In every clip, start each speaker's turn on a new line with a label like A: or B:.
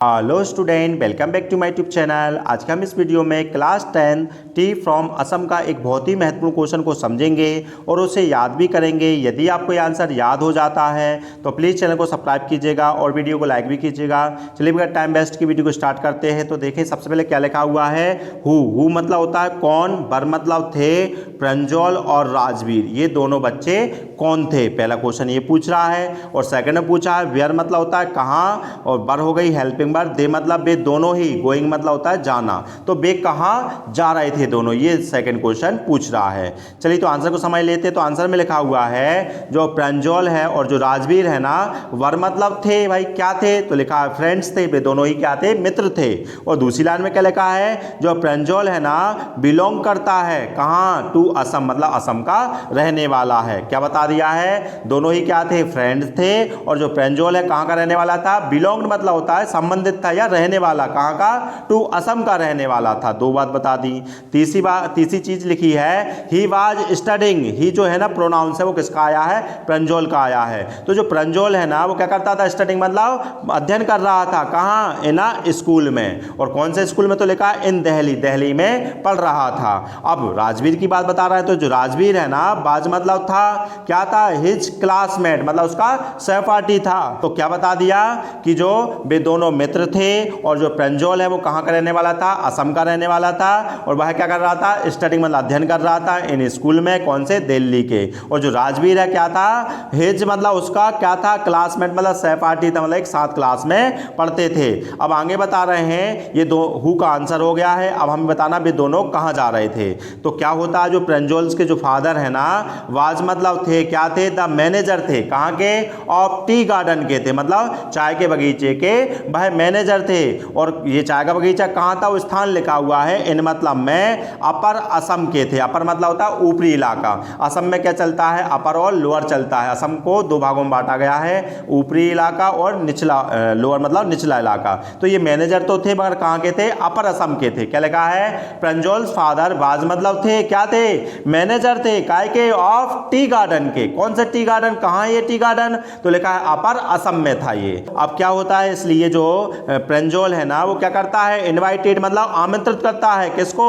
A: Hello student, welcome back to my YouTube channel. आज के हम इस वीडियो में क्लास 10 टी फ्रॉम असम का एक बहुत ही महत्वपूर्ण क्वेश्चन को समझेंगे और उसे याद भी करेंगे। यदि आपको ये आंसर याद हो जाता है तो प्लीज़ चैनल को सब्सक्राइब कीजिएगा और वीडियो को लाइक भी कीजिएगा। चलिए बगैर टाइम वेस्ट की वीडियो को स्टार्ट करते हैं। तो देखिए सबसे पहले क्या लिखा हुआ है, हु मतलब होता है कौन, बर मतलब थे, प्रंजोल और राजवीर ये दोनों बच्चे कौन थे, पहला क्वेश्चन ये पूछ रहा है। और सेकंड में पूछा है वेयर मतलब होता है कहाँ, और बर हो गई हेल्पिंग बर, दे मतलब वे दोनों ही, गोइंग मतलब होता है जाना, तो वे कहाँ जा रहे थे दोनों, ये सेकंड क्वेश्चन पूछ रहा है। चलिए तो आंसर को समझ लेते हैं। तो आंसर में लिखा हुआ है जो प्रंजोल है और जो राजवीर है ना, वर मतलब थे, भाई क्या थे, तो लिखा है फ्रेंड्स थे, वे दोनों ही क्या थे, मित्र थे। और दूसरी लाइन में क्या लिखा है, जो प्रंजोल है ना बिलोंग करता है कहाँ, टू असम मतलब असम का रहने वाला है। क्या बता दिया है, दोनों ही क्या थे, फ्रेंड्स थे। और जो प्रंजोल है कहाँ का रहने वाला था, बिलोंग मतलब होता है संबंधित था या रहने वाला, कहाँ का, टू असम का रहने वाला था। दो बात बता दी। तीसरी चीज लिखी है, ही वाज स्टडिंग, ही जो है ना प्रोनाउंस है वो किसका आया है, प्रंजोल का आया है। तो जो प्रंजोल है ना वो क्या करता था, स्टडिंग मतलब अध्ययन कर रहा था, कहाँ, इन स्कूल में। और कौन से स्कूल में, तो लिखा इन दिल्ली, दिल्ली में पढ़ रहा था। अब राजवीर की बात बता रहा है। तो जो राजवीर है ना, बाज मतलब था क्या था, हिज क्लासमेट मतलब उसका सहपाठी था। तो क्या बता दिया कि जो वे दोनों मित्र थे और जो प्रंजोल है वो कहाँ का रहने वाला था, असम का रहने वाला था। और वह क्या कर रहा था, स्टडिंग मतलब अध्ययन कर रहा था इन स्कूल में, कौन से, दिल्ली के। और जो राजवीर है क्या था, हिज मतलब उसका क्या था, क्लासमेट मतलब सहपाठी था, मतलब एक साथ क्लास में पढ़ते थे। अब आगे बता रहे हैं, ये दो हु का आंसर हो गया है। अब हमें बताना वे दोनों कहाँ जा रहे थे। तो क्या होता है, जो प्रंजोल्स के जो फादर है ना, वाज मतलब थे क्या थे, द मैनेजर थे, कहाँ के, ऑफ टी गार्डन के थे, मतलब चाय के बगीचे के वह मैनेजर थे। और ये चाय का बगीचा कहाँ था, वो स्थान लिखा हुआ है इन मतलब में अपर असम के थे। अपर मतलब होता है ऊपरी इलाका। असम में क्या चलता है, अपर और लोअर चलता है। असम को दो भागों में बांटा गया है, ऊपरी इलाका और निचला, लोअर मतलब निचला इलाका। तो ये मैनेजर तो थे मगर कहाँ के थे, अपर असम के थे। क्या लिखा है, प्रंजोल्स फादर वाज मतलब थे क्या थे, मैनेजर थे, काय के, ऑफ टी गार्डन के। कौन से टी गार्डन, कहाँ है ये टी गार्डन, तो लिखा है अपर असम में था ये। अब क्या होता है, इसलिए जो प्रंजोल है ना वो क्या करता है, इनवाइटेड मतलब आमंत्रित करता है किसको,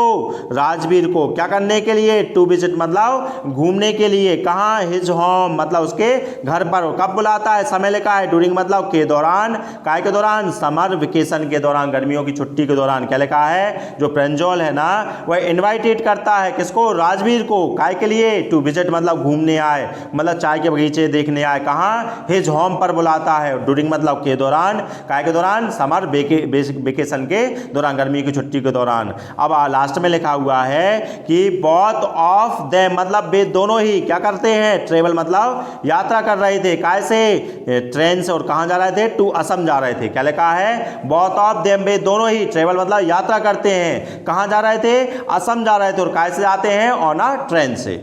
A: राजवीर को, क्या करने के लिए, टू विजिट मतलब घूमने के लिए, कहाँ, हिज होम मतलब उसके घर पर। कब बुलाता है, समय लिखा है, ड्यूरिंग मतलब के दौरान, काय के दौरान, समर वेकेशन के दौरान, गर्मियों की छुट्टी के दौरान। क्या लिखा है, जो प्रंजोल है ना वह इनवाइटेड करता है किसको, राजवीर को, काय के लिए, टू विजिट मतलब घूमने आए, मतलब चाय के बगीचे देखने आए, कहाँ, हिज होम पर बुलाता है, ड्यूरिंग मतलब के दौरान, काय के दौरान, समर वेकेशन के दौरान, गर्मी की छुट्टी के दौरान। अब लास्ट में लिखा हुआ है कि बोथ ऑफ देम मतलब वे दोनों ही क्या करते हैं, ट्रेवल मतलब यात्रा कर रहे थे, कैसे, ट्रेन से, और कहां जा रहे थे, टू असम जा रहे थे। क्या लिखा है, बोथ ऑफ देम वे दोनों ही, ट्रेवल मतलब यात्रा करते हैं, कहां जा रहे थे, असम जा रहे थे, और कैसे जाते हैं, ऑन अ ट्रेन से।